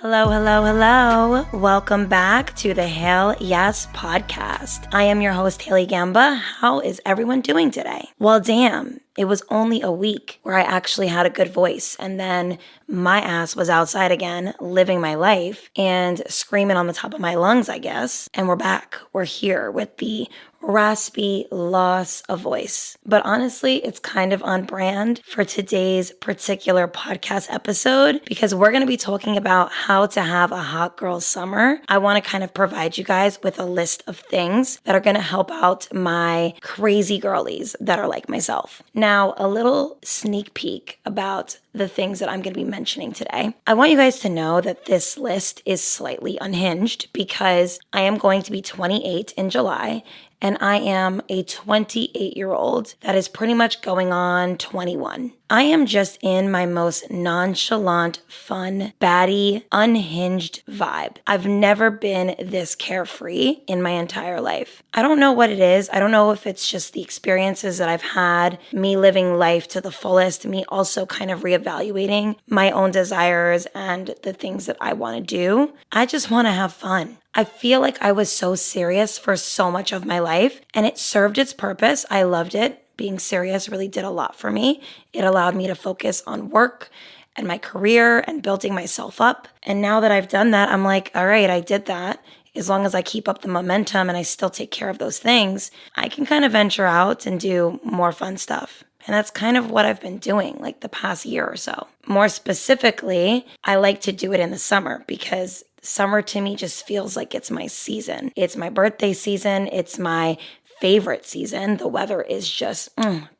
Hello, hello, hello. Welcome back to the Hail Yes podcast. I am your host, Hailey Gamba. How is everyone doing today? Well, damn, it was only a week where I actually had a good voice, and then my ass was outside again, living my life and screaming on the top of my lungs, I guess. And we're back. We're here with the raspy loss of voice. But honestly, it's kind of on brand for today's particular podcast episode because we're going to be talking about how to have a hot girl summer. I want to kind of provide you guys with a list of things that are going to help out my crazy girlies that are like myself. Now, a little sneak peek about the things that I'm going to be mentioning today. I want you guys to know that this list is slightly unhinged because I am going to be 28 in July. And I am a 28-year-old that is pretty much going on 21. I am just in my most nonchalant, fun, baddie, unhinged vibe. I've never been this carefree in my entire life. I don't know what it is. I don't know if it's just the experiences that I've had, me living life to the fullest, me also kind of reevaluating my own desires and the things that I want to do. I just want to have fun. I feel like I was so serious for so much of my life, and it served its purpose. I loved it. Being serious really did a lot for me. It allowed me to focus on work and my career and building myself up. And now that I've done that, I'm like, all right, I did that. As long as I keep up the momentum and I still take care of those things, I can kind of venture out and do more fun stuff. And that's kind of what I've been doing like the past year or so. More specifically, I like to do it in the summer because summer to me just feels like it's my season. It's my birthday season. It's my favorite season. The weather is just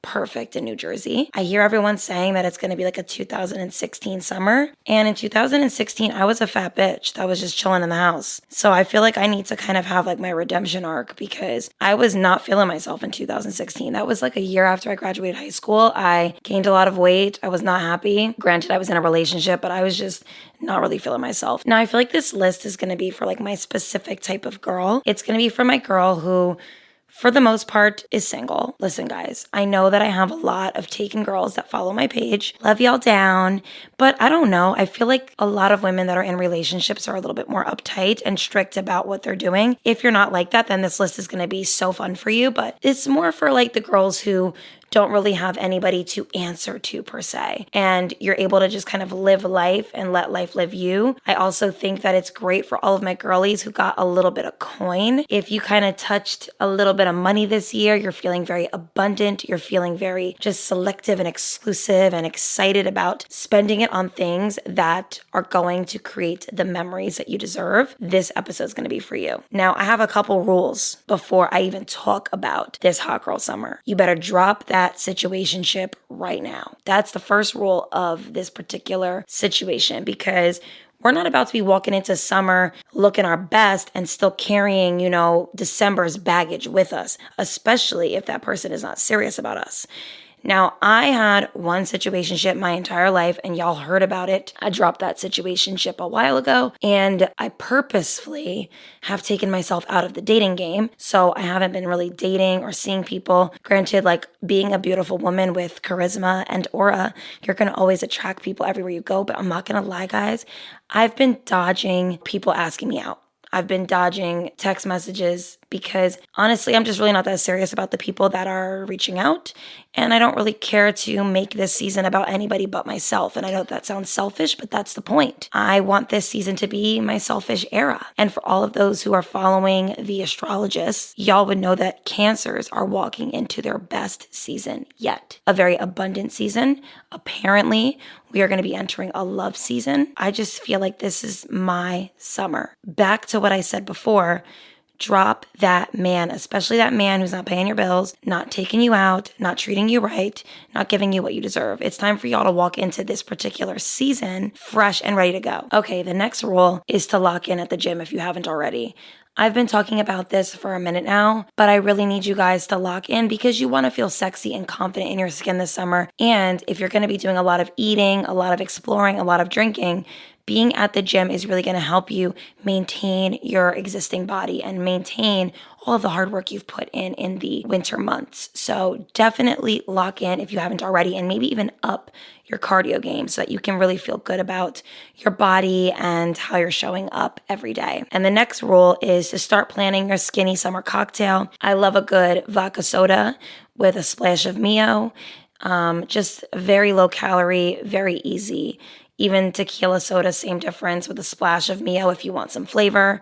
perfect in New Jersey. I hear everyone saying that it's going to be like a 2016 summer. And in 2016, I was a fat bitch that was just chilling in the house. So I feel like I need to kind of have like my redemption arc because I was not feeling myself in 2016. That was like a year after I graduated high school. I gained a lot of weight. I was not happy. Granted, I was in a relationship, but I was just not really feeling myself. Now, I feel like this list is going to be for like my specific type of girl. It's going to be for my girl who, for the most part, is single. Listen, guys, I know that I have a lot of taken girls that follow my page. Love y'all down. But I don't know. I feel like a lot of women that are in relationships are a little bit more uptight and strict about what they're doing. If you're not like that, then this list is going to be so fun for you. But it's more for like the girls who don't really have anybody to answer to per se. And you're able to just kind of live life and let life live you. I also think that it's great for all of my girlies who got a little bit of coin. If you kind of touched a little bit of money this year, you're feeling very abundant. You're feeling very just selective and exclusive and excited about spending it on things that are going to create the memories that you deserve. This episode is going to be for you. Now, I have a couple rules before I even talk about this hot girl summer. You better drop that situationship right now. That's the first rule of this particular situation because we're not about to be walking into summer looking our best and still carrying, December's baggage with us, especially if that person is not serious about us. Now, I had one situationship my entire life, and y'all heard about it. I dropped that situationship a while ago, and I purposefully have taken myself out of the dating game. So I haven't been really dating or seeing people. Granted, like being a beautiful woman with charisma and aura, you're going to always attract people everywhere you go. But I'm not going to lie, guys. I've been dodging people asking me out. I've been dodging text messages because honestly, I'm just really not that serious about the people that are reaching out. And I don't really care to make this season about anybody but myself. And I know that sounds selfish, but that's the point. I want this season to be my selfish era. And for all of those who are following the astrologists, y'all would know that Cancers are walking into their best season yet. A very abundant season. Apparently, we are going to be entering a love season. I just feel like this is my summer. Back to what I said before. Drop that man, especially that man who's not paying your bills, not taking you out, not treating you right, not giving you what you deserve. It's time for y'all to walk into this particular season fresh and ready to go. Okay, the next rule is to lock in at the gym if you haven't already. I've been talking about this for a minute now, but I really need you guys to lock in because you want to feel sexy and confident in your skin this summer. And if you're going to be doing a lot of eating, a lot of exploring, a lot of drinking, being at the gym is really going to help you maintain your existing body and maintain all of the hard work you've put in the winter months. So definitely lock in if you haven't already, and maybe even up your cardio game so that you can really feel good about your body and how you're showing up every day. And the next rule is to start planning your skinny summer cocktail. I love a good vodka soda with a splash of Mio. Just very low calorie, very easy. Even tequila soda, same difference with a splash of Mio if you want some flavor.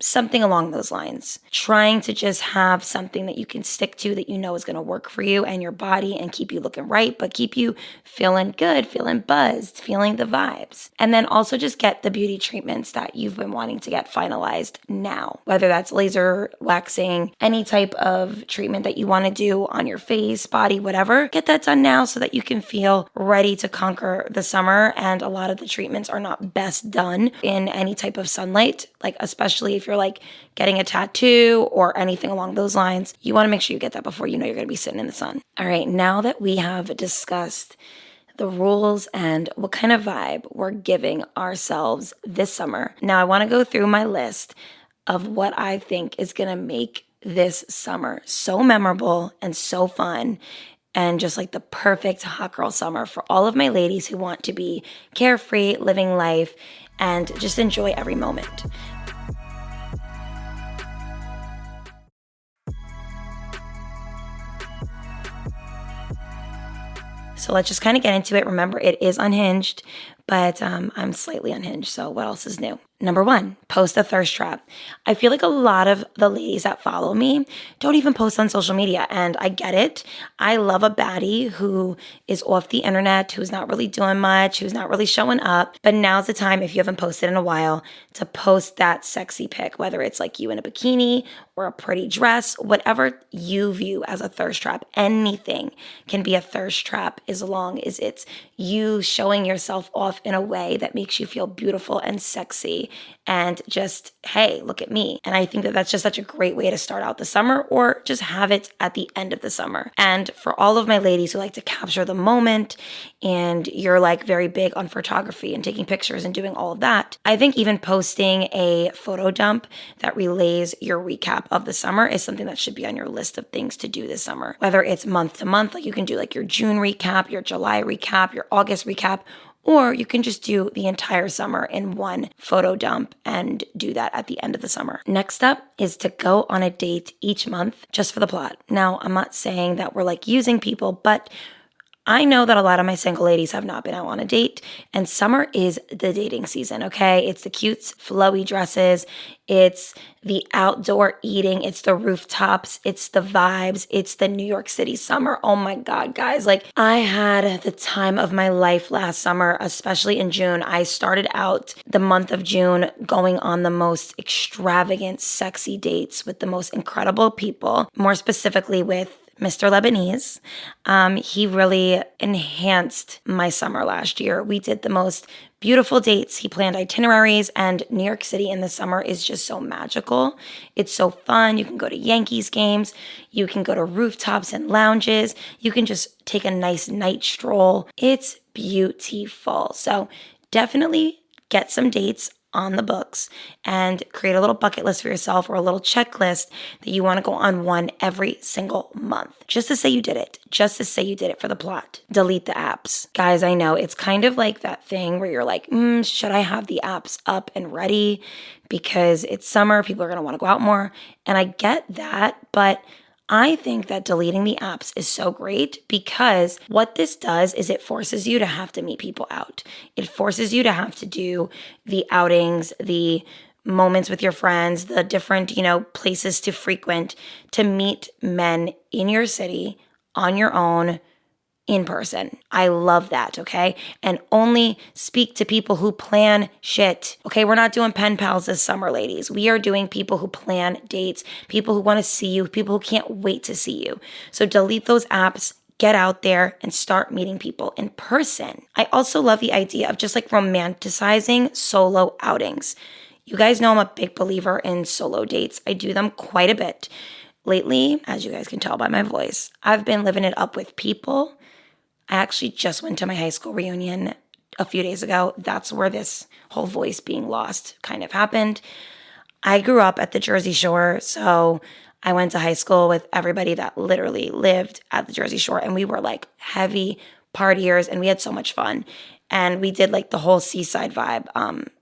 Something along those lines. Trying to just have something that you can stick to that you know is going to work for you and your body and keep you looking right, but keep you feeling good, feeling buzzed, feeling the vibes. And then also just get the beauty treatments that you've been wanting to get finalized now, whether that's laser, waxing, any type of treatment that you want to do on your face, body, whatever. Get that done now so that you can feel ready to conquer the summer. And a lot of the treatments are not best done in any type of sunlight, like especially if you're like getting a tattoo or anything along those lines. You want to make sure you get that before you know you're going to be sitting in the sun. All right, now that we have discussed the rules and what kind of vibe we're giving ourselves this summer, now I want to go through my list of what I think is going to make this summer so memorable and so fun and just like the perfect hot girl summer for all of my ladies who want to be carefree, living life, and just enjoy every moment. So let's just kind of get into it. Remember, it is unhinged, but I'm slightly unhinged. So what else is new? Number 1, post a thirst trap. I feel like a lot of the ladies that follow me don't even post on social media, and I get it. I love a baddie who is off the internet, who's not really doing much, who's not really showing up. But now's the time, if you haven't posted in a while, to post that sexy pic, whether it's like you in a bikini or a pretty dress, whatever you view as a thirst trap. Anything can be a thirst trap as long as it's you showing yourself off in a way that makes you feel beautiful and sexy and just, hey, look at me. And I think that that's just such a great way to start out the summer, or just have it at the end of the summer. And for all of my ladies who like to capture the moment and you're like very big on photography and taking pictures and doing all of that, I think even posting a photo dump that relays your recap of the summer is something that should be on your list of things to do this summer. Whether it's month to month, like you can do like your June recap, your July recap, your August recap, or you can just do the entire summer in one photo dump and do that at the end of the summer. Next up is to go on a date each month just for the plot. Now, I'm not saying that we're like using people, but I know that a lot of my single ladies have not been out on a date, and summer is the dating season, okay? It's the cute, flowy dresses, it's the outdoor eating, it's the rooftops, it's the vibes, it's the New York City summer. Oh my God, guys, like I had the time of my life last summer, especially in June. I started out the month of June going on the most extravagant, sexy dates with the most incredible people, more specifically with Mr. Lebanese. He really enhanced my summer last year. We did the most beautiful dates. He planned itineraries, and New York City in the summer is just so magical. It's so fun. You can go to Yankees games. You can go to rooftops and lounges. You can just take a nice night stroll. It's beautiful. So definitely get some dates on the books and create a little bucket list for yourself, or a little checklist that you want to go on one every single month. Just to say you did it. Just to say you did it for the plot. Delete the apps. Guys, I know it's kind of like that thing where you're like, should I have the apps up and ready? Because it's summer, people are going to want to go out more. And I get that, but I think that deleting the apps is so great, because what this does is it forces you to have to meet people out. It forces you to have to do the outings, the moments with your friends, the different, places to frequent to meet men in your city on your own, in person. I love that, okay? And only speak to people who plan shit. Okay, we're not doing pen pals this summer, ladies. We are doing people who plan dates, people who want to see you, people who can't wait to see you. So delete those apps, get out there and start meeting people in person. I also love the idea of just like romanticizing solo outings. You guys know I'm a big believer in solo dates. I do them quite a bit. Lately, as you guys can tell by my voice, I've been living it up with people. I actually just went to my high school reunion a few days ago, that's where this whole voice being lost kind of happened. I grew up at the Jersey Shore, so I went to high school with everybody that literally lived at the Jersey Shore, and we were like heavy partiers, and we had so much fun. And we did like the whole seaside vibe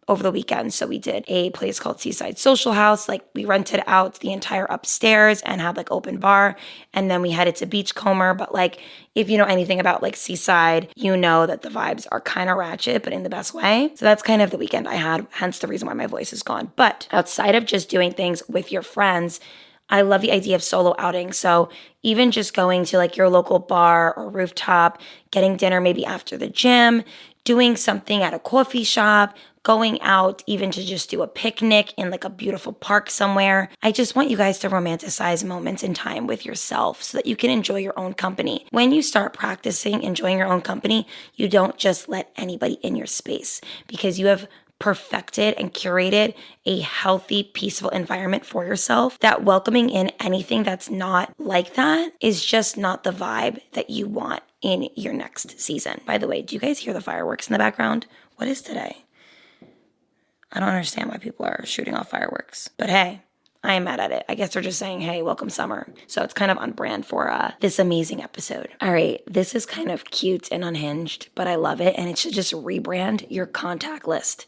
over the weekend. So we did a place called Seaside Social House. Like we rented out the entire upstairs and had like open bar. And then we headed to Beachcomber. But like if you know anything about like Seaside, you know that the vibes are kind of ratchet, but in the best way. So that's kind of the weekend I had, hence the reason why my voice is gone. But outside of just doing things with your friends, I love the idea of solo outing. So even just going to like your local bar or rooftop, getting dinner maybe after the gym, doing something at a coffee shop, going out even to just do a picnic in like a beautiful park somewhere. I just want you guys to romanticize moments in time with yourself so that you can enjoy your own company. When you start practicing enjoying your own company, you don't just let anybody in your space because you have perfected and curated a healthy, peaceful environment for yourself. That welcoming in anything that's not like that is just not the vibe that you want in your next season. By the way, do you guys hear the fireworks in the background? What is today? I don't understand why people are shooting off fireworks. But hey, I am mad at it. I guess they're just saying, hey, welcome summer. So it's kind of on brand for this amazing episode. All right, this is kind of cute and unhinged, but I love it. And it should just rebrand your contact list.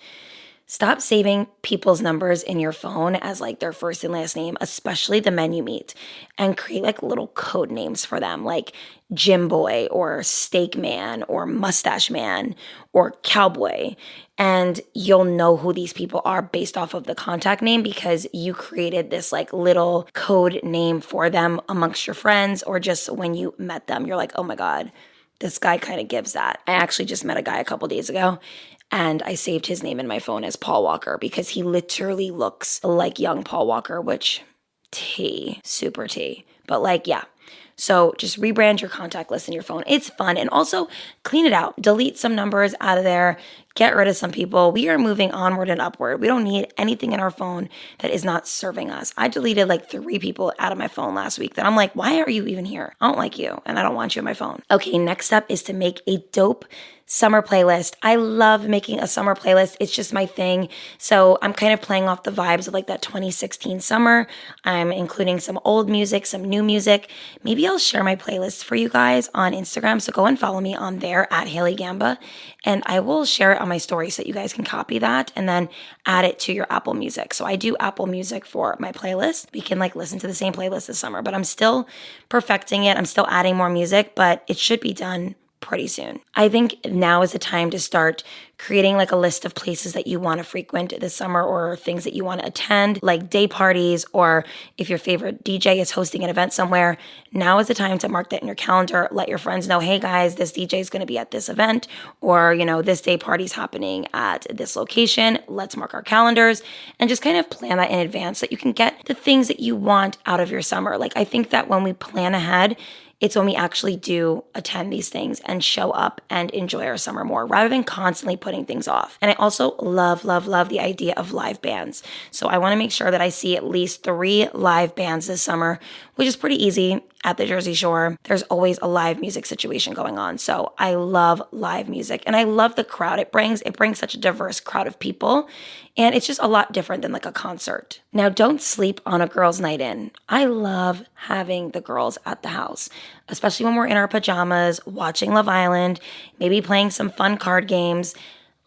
Stop saving people's numbers in your phone as like their first and last name, especially the men you meet, and create like little code names for them, like Gym Boy or Steak Man or Mustache Man or Cowboy. And you'll know who these people are based off of the contact name because you created this like little code name for them amongst your friends, or just when you met them, you're like, oh my God, this guy kind of gives that. I actually just met a guy a couple days ago, and I saved his name in my phone as Paul Walker because he literally looks like young Paul Walker, which super T. But like, yeah. So just rebrand your contact list in your phone. It's fun. And also clean it out. Delete some numbers out of there. Get rid of some people. We are moving onward and upward. We don't need anything in our phone that is not serving us. I deleted like 3 people out of my phone last week that I'm like, why are you even here? I don't like you and I don't want you on my phone. Okay, next up is to make a dope summer playlist. I love making a summer playlist. It's just my thing. So I'm kind of playing off the vibes of like that 2016 summer. I'm including some old music, some new music. Maybe I'll share my playlist for you guys on Instagram. So go and follow me on there at Hailey Gamba. And I will share it on my story so you guys can copy that and then add it to your Apple Music. So I do Apple Music for my playlist. We can like listen to the same playlist this summer, but I'm still perfecting it. I'm still adding more music, but it should be done pretty soon. I think now is the time to start creating like a list of places that you want to frequent this summer or things that you want to attend, like day parties, or if your favorite DJ is hosting an event somewhere, now is the time to mark that in your calendar. Let your friends know, hey guys, this DJ is going to be at this event, or, you know, this day party's happening at this location. Let's mark our calendars and just kind of plan that in advance so that you can get the things that you want out of your summer. Like, I think that when we plan ahead, it's when we actually do attend these things and show up and enjoy our summer more rather than constantly putting things off. And I also love the idea of live bands. So I want to make sure that I see at least 3 live bands this summer, which is pretty easy. At the Jersey Shore, there's always a live music situation going on. So I love live music and I love the crowd it brings. It brings such a diverse crowd of people and it's just a lot different than like a concert. Now, don't sleep on a girls' night in. I love having the girls at the house, especially when we're in our pajamas, watching Love Island, maybe playing some fun card games.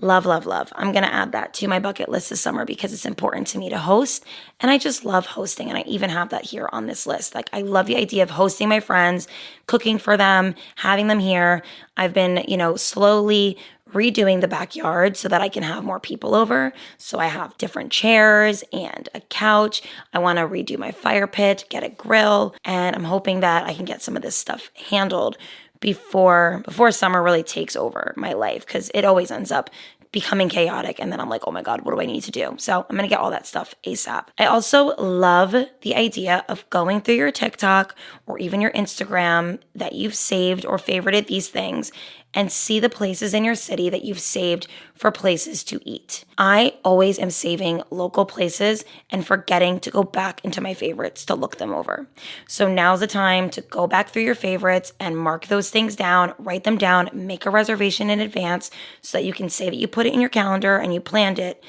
Love. I'm going to add that to my bucket list this summer because it's important to me to host. And I just love hosting. And I even have that here on this list. Like, I love the idea of hosting my friends, cooking for them, having them here. I've been, slowly redoing the backyard so that I can have more people over. So I have different chairs and a couch. I want to redo my fire pit, get a grill. And I'm hoping that I can get some of this stuff handled before summer really takes over my life, because it always ends up becoming chaotic. And then I'm like, oh my God, what do I need to do? So I'm going to get all that stuff ASAP. I also love the idea of going through your TikTok or even your Instagram that you've saved or favorited these things and see the places in your city that you've saved for places to eat. I always am saving local places and forgetting to go back into my favorites to look them over. So now's the time to go back through your favorites and mark those things down, write them down, make a reservation in advance so that you can say that you put it in your calendar and you planned it,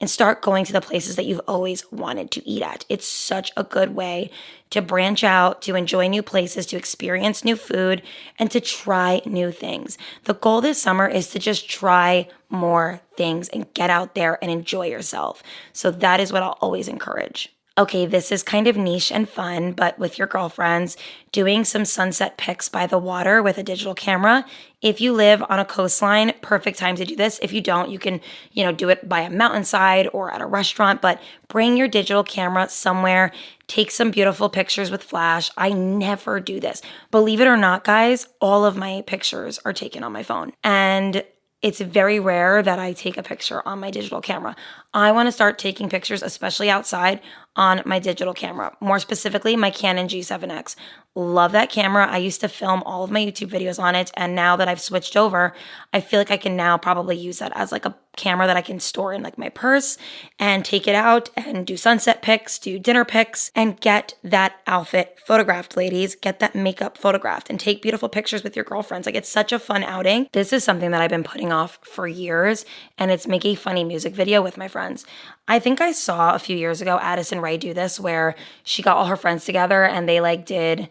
and start going to the places that you've always wanted to eat at. It's such a good way to branch out, to enjoy new places, to experience new food, and to try new things. The goal this summer is to just try more things and get out there and enjoy yourself. So that is what I'll always encourage. Okay, this is kind of niche and fun, but with your girlfriends, doing some sunset pics by the water with a digital camera. If you live on a coastline, perfect time to do this. If you don't, you can, do it by a mountainside or at a restaurant, but bring your digital camera somewhere. Take some beautiful pictures with flash. I never do this. Believe it or not, guys, all of my pictures are taken on my phone. And it's very rare that I take a picture on my digital camera. I want to start taking pictures, especially outside, on my digital camera. More specifically, my Canon G7X. Love that camera. I used to film all of my YouTube videos on it, and now that I've switched over, I feel like I can now probably use that as like a camera that I can store in like my purse and take it out and do sunset pics, do dinner pics, and get that outfit photographed, ladies. Get that makeup photographed and take beautiful pictures with your girlfriends. Like, it's such a fun outing. This is something that I've been putting off for years, and it's make a funny music video with my friends. I think I saw a few years ago Addison Rae do this, where she got all her friends together and they did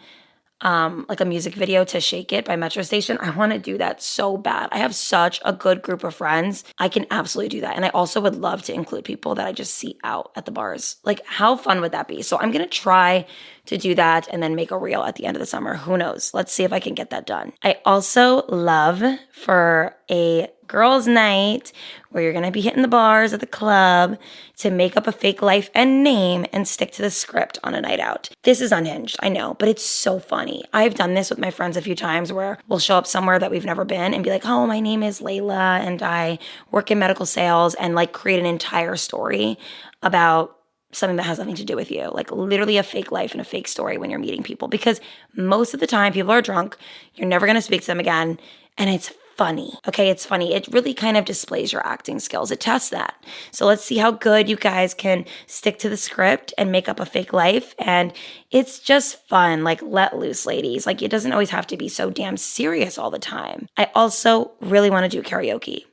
like a music video to Shake It by Metro Station. I want to do that so bad. I have such a good group of friends. I can absolutely do that. And I also would love to include people that I just see out at the bars. Like, how fun would that be? So I'm going to try to do that and then make a reel at the end of the summer. Who knows? Let's see if I can get that done. I also love for a girls' night where you're going to be hitting the bars at the club to make up a fake life and name and stick to the script on a night out. This is unhinged, I know, but it's so funny. I've done this with my friends a few times where we'll show up somewhere that we've never been and be like, oh, my name is Layla and I work in medical sales, and create an entire story about something that has nothing to do with you, like literally a fake life and a fake story when you're meeting people, because most of the time people are drunk, you're never going to speak to them again, and it's funny. Okay, it's funny. It really kind of displays your acting skills. It tests that. So let's see how good you guys can stick to the script and make up a fake life. And it's just fun. Let loose, ladies. It doesn't always have to be so damn serious all the time. I also really want to do karaoke.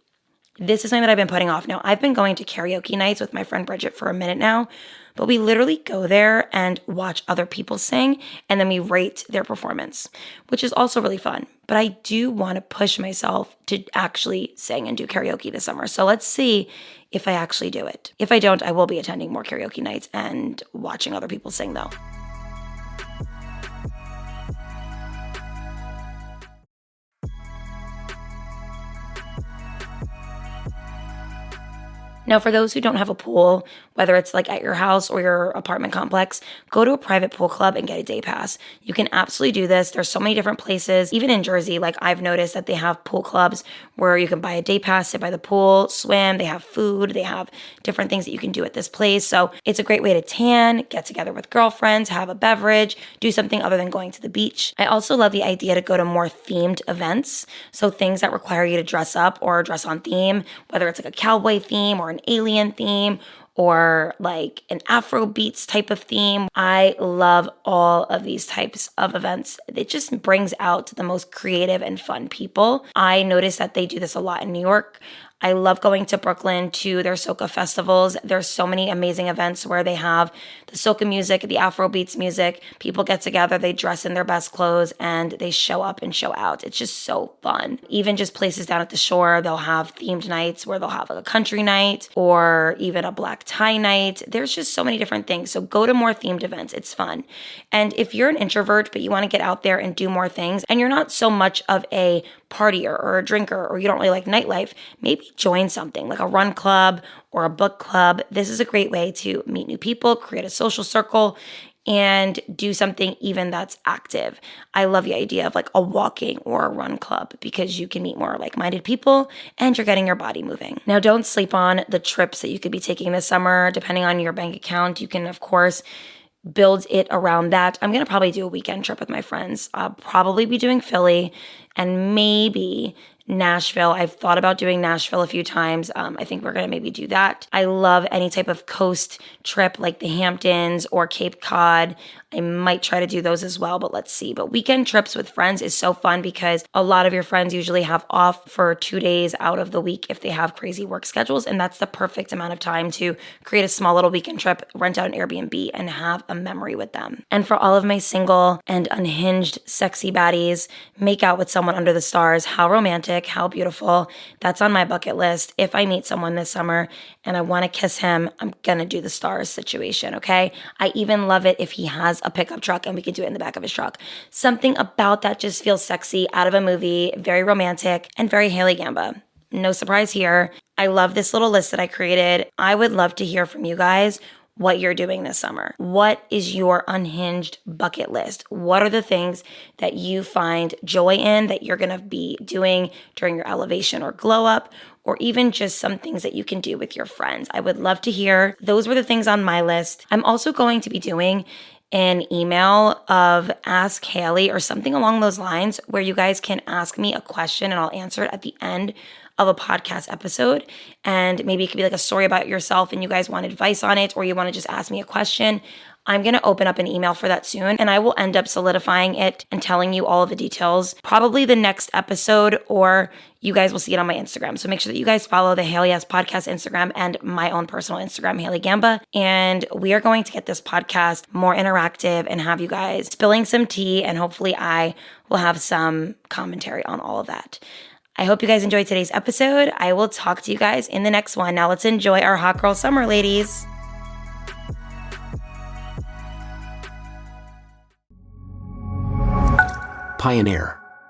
This is something that I've been putting off. Now, I've been going to karaoke nights with my friend Bridget for a minute now, but we literally go there and watch other people sing, and then we rate their performance, which is also really fun. But I do want to push myself to actually sing and do karaoke this summer. So let's see if I actually do it. If I don't, I will be attending more karaoke nights and watching other people sing, though. Now, for those who don't have a pool, whether it's at your house or your apartment complex, go to a private pool club and get a day pass. You can absolutely do this. There's so many different places. Even in Jersey, I've noticed that they have pool clubs where you can buy a day pass, sit by the pool, swim. They have food. They have different things that you can do at this place. So it's a great way to tan, get together with girlfriends, have a beverage, do something other than going to the beach. I also love the idea to go to more themed events. So things that require you to dress up or dress on theme, whether it's a cowboy theme or an alien theme or an Afro beats type of theme. I love all of these types of events. It just brings out the most creative and fun people. I noticed that they do this a lot in New York. I love going to Brooklyn to their soca festivals. There's so many amazing events where they have the soca music, the Afro beats music. People get together, they dress in their best clothes, and they show up and show out. It's just so fun. Even just places down at the shore, they'll have themed nights where they'll have a country night or even a black tie night. There's just so many different things. So go to more themed events. It's fun. And if you're an introvert, but you want to get out there and do more things, and you're not so much of a partier or a drinker, or you don't really like nightlife, maybe join something like a run club or a book club. This is a great way to meet new people, create a social circle, and do something even that's active. I love the idea of a walking or a run club because you can meet more like-minded people and you're getting your body moving. Now, don't sleep on the trips that you could be taking this summer. Depending on your bank account, you can, of course, build it around that. I'm going to probably do a weekend trip with my friends. I'll probably be doing Philly and maybe Nashville. I've thought about doing Nashville a few times. I think we're going to maybe do that. I love any type of coast trip like the Hamptons or Cape Cod. I might try to do those as well, but let's see. But weekend trips with friends is so fun because a lot of your friends usually have off for 2 days out of the week if they have crazy work schedules. And that's the perfect amount of time to create a small little weekend trip, rent out an Airbnb, and have a memory with them. And for all of my single and unhinged sexy baddies, make out with someone under the stars. How romantic, how beautiful. That's on my bucket list. If I meet someone this summer and I want to kiss him, I'm going to do the stars situation, okay? I even love it if he has a pickup truck and we can do it in the back of his truck. Something about that just feels sexy, out of a movie, very romantic, and very Hailey Gamba. No surprise here. I love this little list that I created. I would love to hear from you guys what you're doing this summer. What is your unhinged bucket list? What are the things that you find joy in that you're going to be doing during your elevation or glow up, or even just some things that you can do with your friends? I would love to hear. Those were the things on my list. I'm also going to be doing an email of Ask Hailey or something along those lines where you guys can ask me a question and I'll answer it at the end of a podcast episode. And maybe it could be like a story about yourself and you guys want advice on it, or you want to just ask me a question. I'm going to open up an email for that soon, and I will end up solidifying it and telling you all of the details, probably the next episode, or you guys will see it on my Instagram. So make sure that you guys follow the Hailey Yes Podcast Instagram and my own personal Instagram, Hailey Gamba. And we are going to get this podcast more interactive and have you guys spilling some tea, and hopefully I will have some commentary on all of that. I hope you guys enjoyed today's episode. I will talk to you guys in the next one. Now let's enjoy our hot girl summer, ladies. Pioneer.